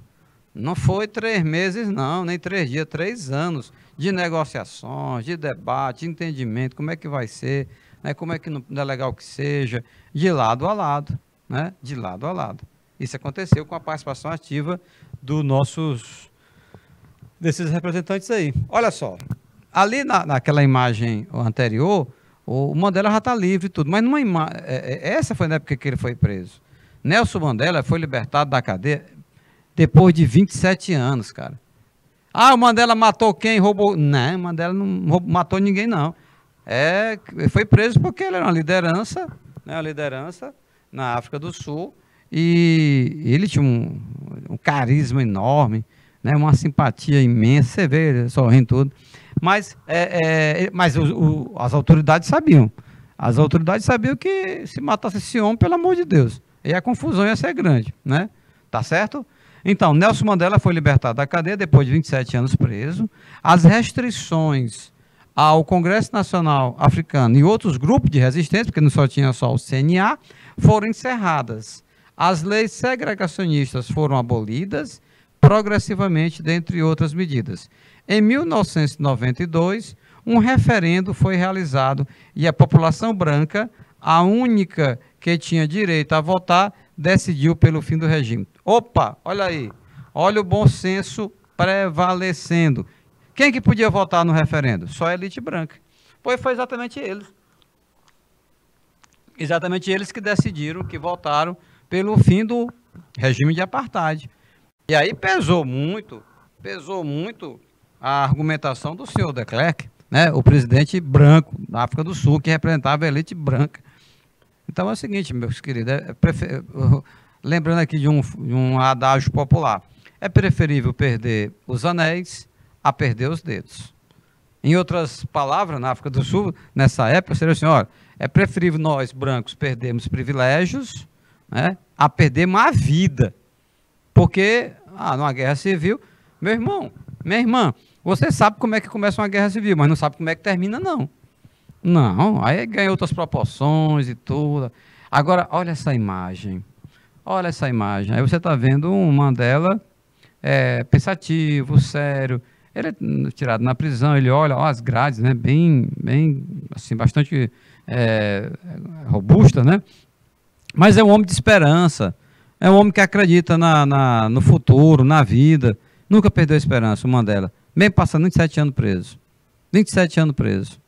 Não foi 3 meses, não, nem 3 dias, 3 anos de negociações, de debate, de entendimento, como é que vai ser, né, como é que não é legal que seja, de lado a lado, né, de lado a lado. Isso aconteceu com a participação ativa desses representantes aí. Olha só, ali naquela imagem anterior, o Mandela já está livre e tudo, mas essa foi na época que ele foi preso. Nelson Mandela foi libertado da cadeia depois de 27 anos, cara. Ah, o Mandela matou quem? Roubou? Não, o Mandela não matou ninguém, não. Foi preso porque ele era uma liderança, né, uma liderança na África do Sul, e ele tinha um carisma enorme, né, uma simpatia imensa, você vê, ele sorrindo tudo. Mas as autoridades sabiam. As autoridades sabiam que se matasse esse homem, pelo amor de Deus, e a confusão ia ser grande, né? Tá certo? Então, Nelson Mandela foi libertado da cadeia depois de 27 anos preso. As restrições ao Congresso Nacional Africano e outros grupos de resistência, porque não só tinha só o CNA, foram encerradas. As leis segregacionistas foram abolidas progressivamente, dentre outras medidas. Em 1992, um referendo foi realizado e a população branca, a única que tinha direito a votar, decidiu pelo fim do regime. Opa, olha aí, olha o bom senso prevalecendo. Quem que podia votar no referendo? Só a elite branca. Pois foi exatamente eles. Exatamente eles que decidiram, que votaram pelo fim do regime de apartheid. E aí pesou muito a argumentação do senhor de Klerk, né, o presidente branco da África do Sul, que representava a elite branca. Então é o seguinte, meus queridos, lembrando aqui de um adágio popular, é preferível perder os anéis a perder os dedos. Em outras palavras, na África do Sul, nessa época, seria assim, olha, é preferível nós, brancos, perdermos privilégios, né, a perdermos a vida. Porque, numa guerra civil, meu irmão, minha irmã, você sabe como é que começa uma guerra civil, mas não sabe como é que termina, não. Não, aí ganha outras proporções e tudo. Agora, olha essa imagem. Olha essa imagem. Aí você está vendo um Mandela pensativo, sério. Ele é tirado na prisão, ele olha as grades, né, bem, assim, bastante robusta, né? Mas é um homem de esperança. É um homem que acredita no futuro, na vida. Nunca perdeu a esperança, o Mandela. Bem passando 27 anos preso. 27 anos preso.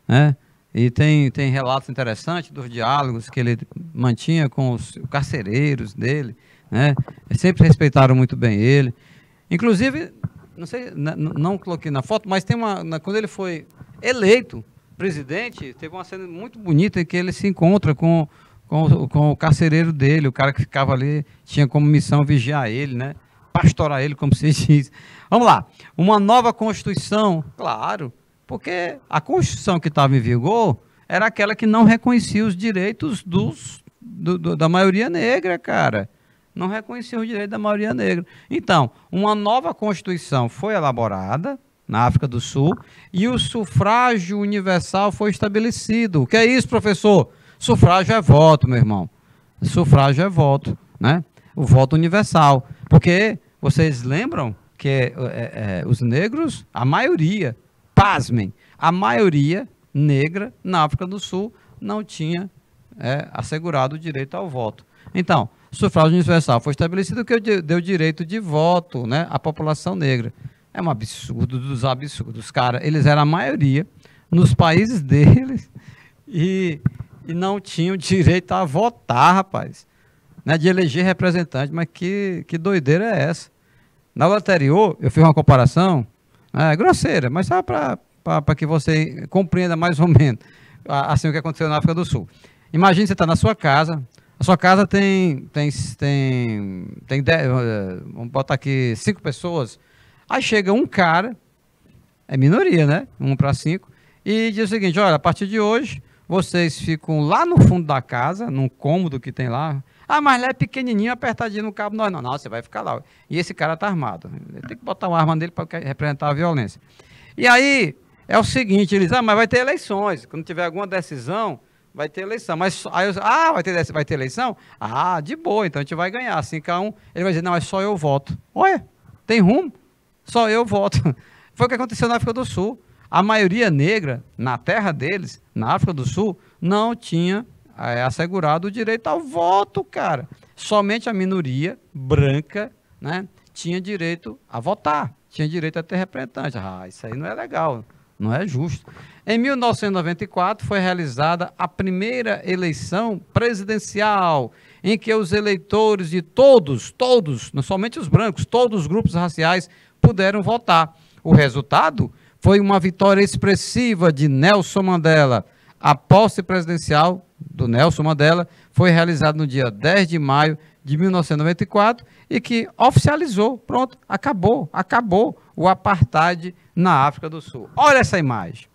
Né? E tem relatos interessantes dos diálogos que ele mantinha com os carcereiros dele. Né? Sempre respeitaram muito bem ele. Inclusive, não sei, não coloquei na foto, mas tem quando ele foi eleito presidente, teve uma cena muito bonita em que ele se encontra com o carcereiro dele, o cara que ficava ali, tinha como missão vigiar ele, né? Pastorar ele, como se diz. Vamos lá, uma nova Constituição, claro, porque a Constituição que estava em vigor era aquela que não reconhecia os direitos da maioria negra, cara. Não reconhecia os direitos da maioria negra. Então, uma nova Constituição foi elaborada na África do Sul e o sufrágio universal foi estabelecido. O que é isso, professor? Sufrágio é voto, meu irmão. Sufrágio é voto, né? O voto universal. Porque vocês lembram que os negros, a maioria, pasmem, a maioria negra na África do Sul não tinha assegurado o direito ao voto. Então, o sufrágio universal foi estabelecido que deu direito de voto, né, à população negra. É um absurdo dos absurdos. Cara, eles eram a maioria nos países deles e não tinham direito a votar, rapaz. Né, de eleger representante. Mas que doideira é essa? Na aula anterior, eu fiz uma comparação grosseira, mas só para que você compreenda mais ou menos assim o que aconteceu na África do Sul. Imagine você está na sua casa, a sua casa tem 10, vamos botar aqui 5 pessoas, aí chega um cara, é minoria, né? 1 para 5, e diz o seguinte, olha, a partir de hoje, vocês ficam lá no fundo da casa, num cômodo que tem lá. Mas lá é pequenininho, apertadinho no cabo. Não, você vai ficar lá. E esse cara está armado. Ele tem que botar uma arma nele para representar a violência. E aí, é o seguinte, eles, mas vai ter eleições. Quando tiver alguma decisão, vai ter eleição. Mas aí vai ter eleição? De boa, então a gente vai ganhar. Assim, cada um, ele vai dizer, não, é só eu voto. Olha, tem rumo? Só eu voto. Foi o que aconteceu na África do Sul. A maioria negra, na terra deles, na África do Sul, não tinha assegurado o direito ao voto, cara. Somente a minoria branca, né, tinha direito a votar, tinha direito a ter representante. Isso aí não é legal, não é justo. Em 1994 foi realizada a primeira eleição presidencial, em que os eleitores de todos, não somente os brancos, todos os grupos raciais puderam votar. O resultado foi uma vitória expressiva de Nelson Mandela. A posse presidencial do Nelson Mandela foi realizada no dia 10 de maio de 1994 e que oficializou, pronto, acabou o apartheid na África do Sul. Olha essa imagem.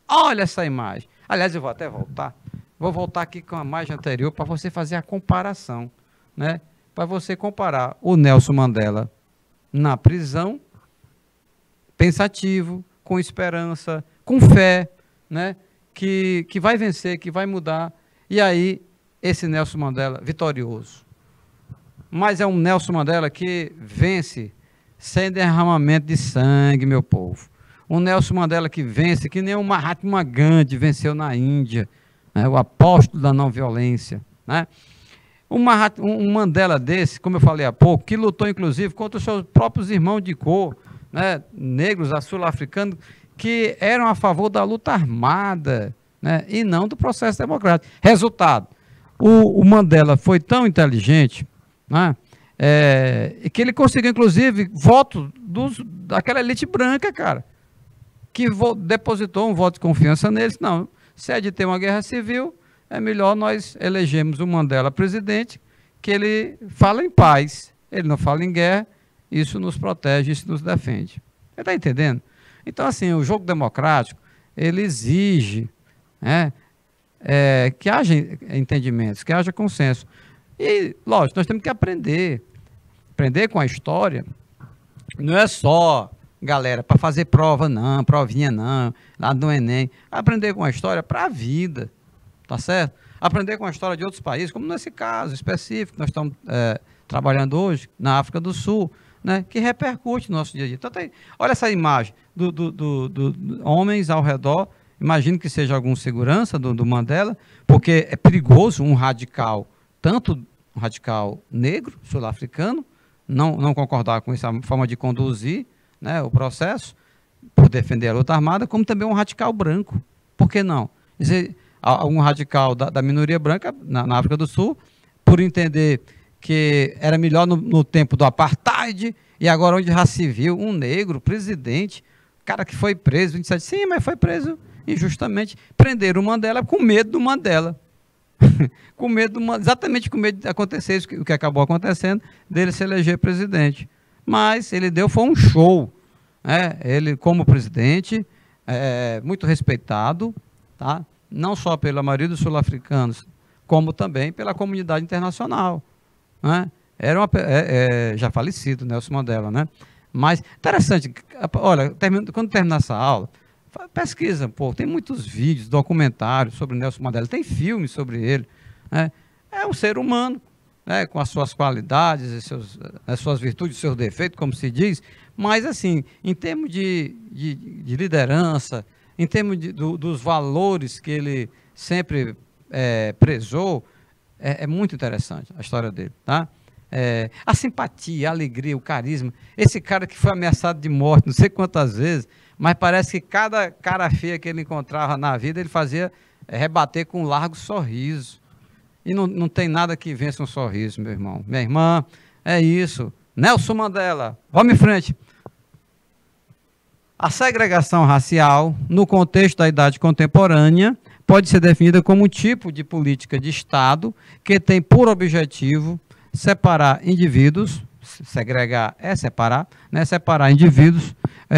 Olha essa imagem. Aliás, eu vou até voltar. Vou voltar aqui com a imagem anterior para você fazer a comparação, né? Para você comparar o Nelson Mandela na prisão, pensativo, com esperança, com fé, né, que vai vencer, que vai mudar. E aí, esse Nelson Mandela vitorioso. Mas é um Nelson Mandela que vence sem derramamento de sangue, meu povo. Um Nelson Mandela que vence, que nem o Mahatma Gandhi venceu na Índia, né, o apóstolo da não violência, né? Um Mandela desse, como eu falei há pouco, que lutou inclusive contra os seus próprios irmãos de cor, né, negros, sul-africanos, que eram a favor da luta armada, né, e não do processo democrático. Resultado, o Mandela foi tão inteligente, né, que ele conseguiu inclusive voto daquela elite branca, cara, que depositou um voto de confiança neles. Não, se é de ter uma guerra civil, é melhor nós elegermos o Mandela presidente, que ele fala em paz, ele não fala em guerra, isso nos protege, isso nos defende. Você está entendendo? Então, assim, o jogo democrático, ele exige, né, que haja entendimentos, que haja consenso. E, lógico, nós temos que aprender com a história. Não é só, galera, para fazer prova não, provinha não, lá no Enem. Aprender com a história para a vida. Tá certo? Aprender com a história de outros países, como nesse caso específico que nós estamos trabalhando hoje, na África do Sul, né, que repercute no nosso dia a dia. Então, olha essa imagem do homens ao redor, imagino que seja algum segurança do Mandela, porque é perigoso um radical, tanto um radical negro, sul-africano, não concordar com essa forma de conduzir, né, o processo, por defender a luta armada, como também um radical branco. Por que não? Quer dizer, um radical da minoria branca na África do Sul, por entender que era melhor no tempo do apartheid, e agora onde já se viu um negro presidente, cara que foi preso, 27, sim, mas foi preso injustamente. Prenderam o Mandela com medo do Mandela. Com medo exatamente com medo de acontecer isso, o que acabou acontecendo, dele se eleger presidente. Mas ele foi um show, né? Ele, como presidente, muito respeitado, tá? Não só pela maioria dos sul-africanos, como também pela comunidade internacional, né? Era já falecido, Nelson Mandela, né? Mas, interessante, olha, quando terminar essa aula, pesquisa, pô, tem muitos vídeos, documentários sobre Nelson Mandela, tem filmes sobre ele, né? É um ser humano, né, com as suas qualidades, as suas virtudes, os seus defeitos, como se diz, mas, assim, em termos de liderança, em termos dos valores que ele sempre prezou, é muito interessante a história dele, tá? A simpatia, a alegria, o carisma. Esse cara que foi ameaçado de morte não sei quantas vezes, mas parece que cada cara feia que ele encontrava na vida, ele fazia rebater com um largo sorriso. E não tem nada que vença um sorriso, meu irmão. Minha irmã, é isso. Nelson Mandela, vamos em frente. A segregação racial, no contexto da idade contemporânea, pode ser definida como um tipo de política de Estado que tem por objetivo separar indivíduos, segregar é separar, né, separar indivíduos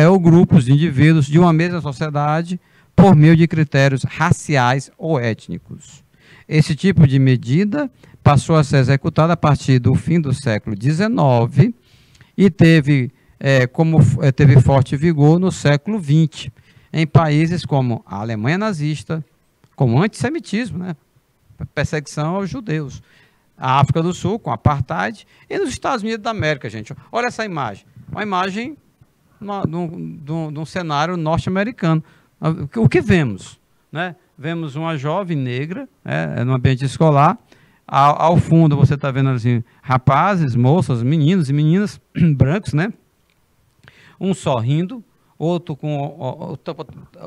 ou grupos de indivíduos de uma mesma sociedade por meio de critérios raciais ou étnicos. Esse tipo de medida passou a ser executada a partir do fim do século XIX e teve forte vigor no século XX, em países como a Alemanha nazista, como antissemitismo, né, perseguição aos judeus, a África do Sul, com apartheid, e nos Estados Unidos da América, gente. Olha essa imagem, uma imagem de um cenário norte-americano. O que vemos? Né? Vemos uma jovem negra, no ambiente escolar, ao fundo você está vendo assim, rapazes, moças, meninos e meninas brancos, né? Um sorrindo, outro com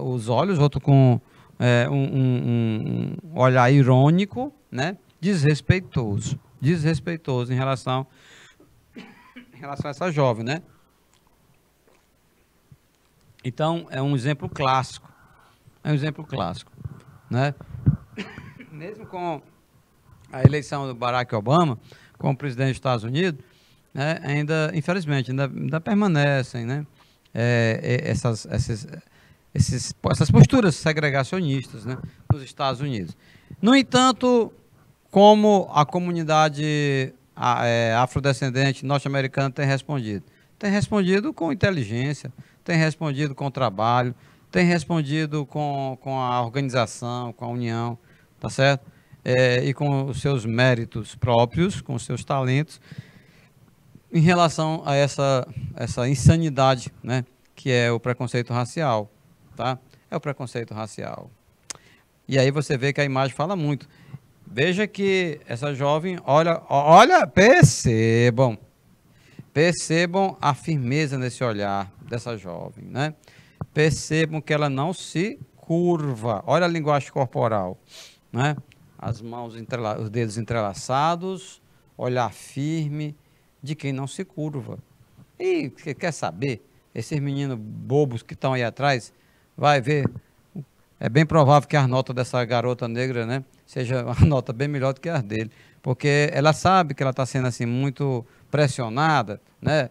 os olhos, outro com um olhar irônico, né? Desrespeitoso em relação a essa jovem, né? Então, é um exemplo clássico. Né? Mesmo com a eleição do Barack Obama como presidente dos Estados Unidos, né, infelizmente, ainda permanecem, né, essas posturas segregacionistas, né, nos Estados Unidos. No entanto, como a comunidade afrodescendente norte-americana tem respondido? Tem respondido com inteligência, tem respondido com trabalho, tem respondido com a organização, com a união, tá certo? E com os seus méritos próprios, com os seus talentos, em relação a essa insanidade, né, que é o preconceito racial, tá? É o preconceito racial. E aí você vê que a imagem fala muito. Veja que essa jovem, olha, percebam a firmeza nesse olhar dessa jovem, né? Percebam que ela não se curva. Olha a linguagem corporal, né? As mãos, os dedos entrelaçados, olhar firme de quem não se curva. E você quer saber? Esses meninos bobos que estão aí atrás, vai ver. É bem provável que a nota dessa garota negra, né, seja uma nota bem melhor do que a dele, porque ela sabe que ela está sendo assim muito pressionada, né,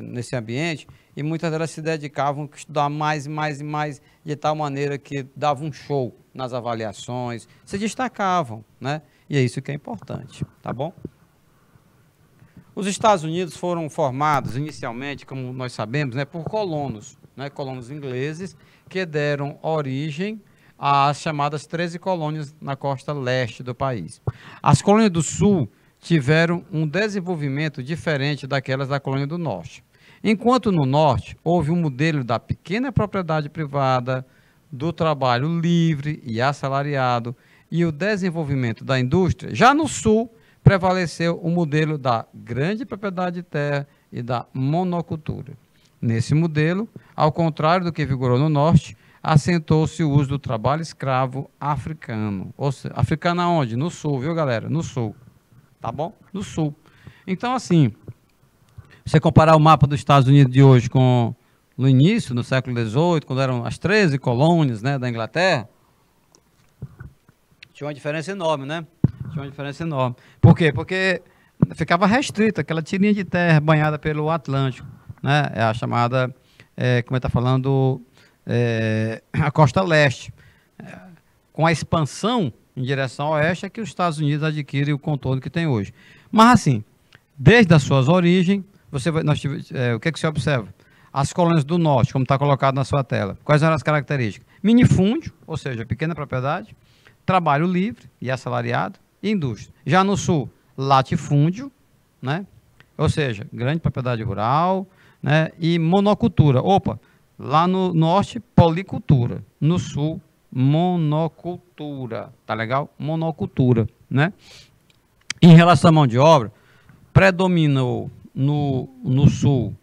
nesse ambiente, e muitas delas se dedicavam a estudar mais e mais e mais, de tal maneira que dava um show nas avaliações, se destacavam, né, e é isso que é importante, tá bom? Os Estados Unidos foram formados inicialmente, como nós sabemos, né, por colonos, né, colonos ingleses, que deram origem às chamadas 13 colônias na costa leste do país. As colônias do sul tiveram um desenvolvimento diferente daquelas da colônia do norte. Enquanto no norte houve um modelo da pequena propriedade privada, do trabalho livre e assalariado e o desenvolvimento da indústria, já no sul prevaleceu o modelo da grande propriedade de terra e da monocultura. Nesse modelo, ao contrário do que vigorou no norte, assentou-se o uso do trabalho escravo africano. Ou seja, africano aonde? No sul, viu, galera? No sul. Tá bom? No sul. Então, assim, você comparar o mapa dos Estados Unidos de hoje com no início, no século XVIII, quando eram as 13 colônias, né, da Inglaterra, tinha uma diferença enorme, né? Tinha uma diferença enorme. Por quê? Porque ficava restrita aquela tirinha de terra banhada pelo Atlântico, né? É a chamada, como está falando, a costa leste. Com a expansão em direção ao oeste é que os Estados Unidos adquirem o contorno que tem hoje. Mas assim, desde as suas origens, o que você observa? As colônias do norte, como está colocado na sua tela. Quais eram as características? Minifúndio, ou seja, pequena propriedade, trabalho livre e assalariado, e indústria. Já no sul, latifúndio, né? Ou seja, grande propriedade rural, né? E monocultura. Opa, lá no norte, policultura. No sul, monocultura. Tá legal? Monocultura, né? Em relação à mão de obra, predominou no sul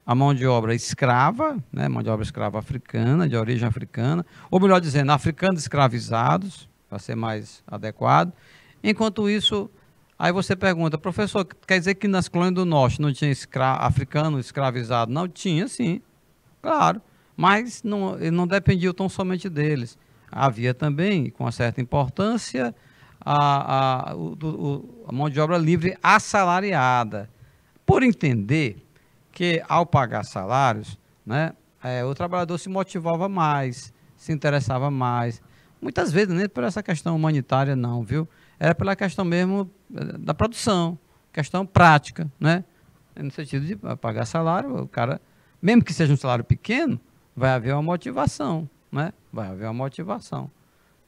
a mão de obra escrava, né? Mão de obra escrava africana, de origem africana, ou melhor dizendo, africanos escravizados, para ser mais adequado. Enquanto isso, aí você pergunta, professor, quer dizer que nas colônias do norte não tinha africano escravizado? Não, tinha sim, claro, mas não dependia tão somente deles. Havia também, com uma certa importância, a mão de obra livre assalariada, por entender que ao pagar salários, né, o trabalhador se motivava mais, se interessava mais, muitas vezes nem por essa questão humanitária não, viu? Era pela questão mesmo da produção, questão prática, né? No sentido de pagar salário, o cara, mesmo que seja um salário pequeno, vai haver uma motivação, né? Vai haver uma motivação,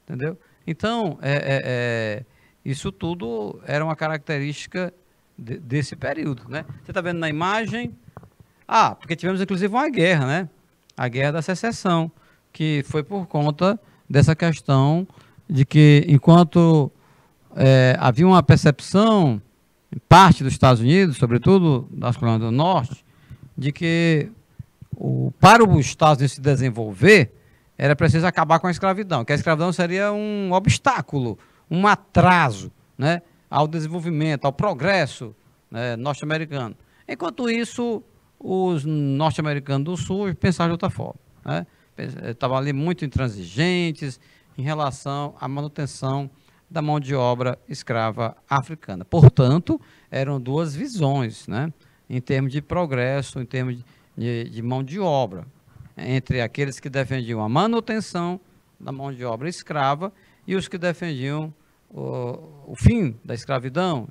entendeu? Então, isso tudo era uma característica desse período, né? Você está vendo na imagem? Porque tivemos inclusive uma guerra, né? A Guerra da Secessão, que foi por conta dessa questão de que enquanto havia uma percepção, em parte dos Estados Unidos, sobretudo das colônias do norte, de que para os Estados Unidos se desenvolver, era preciso acabar com a escravidão, que a escravidão seria um obstáculo, um atraso, né, ao desenvolvimento, ao progresso, né, norte-americano. Enquanto isso, os norte-americanos do sul pensavam de outra forma, né? Estavam ali muito intransigentes em relação à manutenção da mão de obra escrava africana. Portanto, eram duas visões, né, em termos de progresso, em termos de mão de obra, entre aqueles que defendiam a manutenção da mão de obra escrava e os que defendiam o fim da escravidão,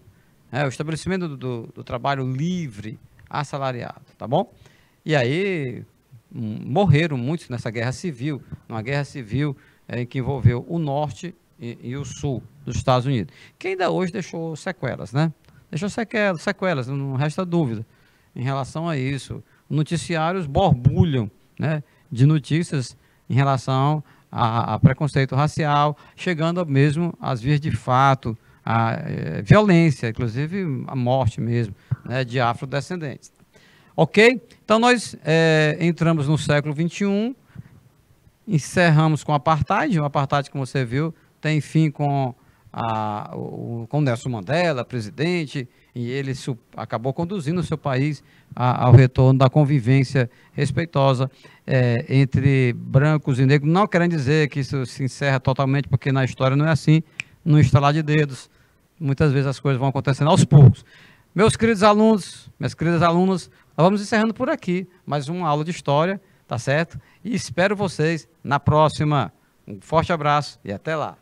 o estabelecimento do trabalho livre, assalariado, tá bom? E aí, morreram muitos nessa guerra civil, uma guerra civil que envolveu o norte e o sul dos Estados Unidos, que ainda hoje deixou sequelas, né? Deixou sequelas, não resta dúvida em relação a isso. Noticiários borbulham, né, de notícias em relação a preconceito racial, chegando mesmo às vias de fato, a violência, inclusive a morte mesmo, né, de afrodescendentes. Ok? Então nós entramos no século XXI, encerramos com o apartheid, como você viu, tem fim com com Nelson Mandela, presidente, e ele acabou conduzindo o seu país ao retorno da convivência respeitosa entre brancos e negros. Não querendo dizer que isso se encerra totalmente, porque na história não é assim, no estalar de dedos. Muitas vezes as coisas vão acontecendo aos poucos. Meus queridos alunos, minhas queridas alunas, nós vamos encerrando por aqui mais uma aula de história, tá certo? E espero vocês na próxima. Um forte abraço e até lá.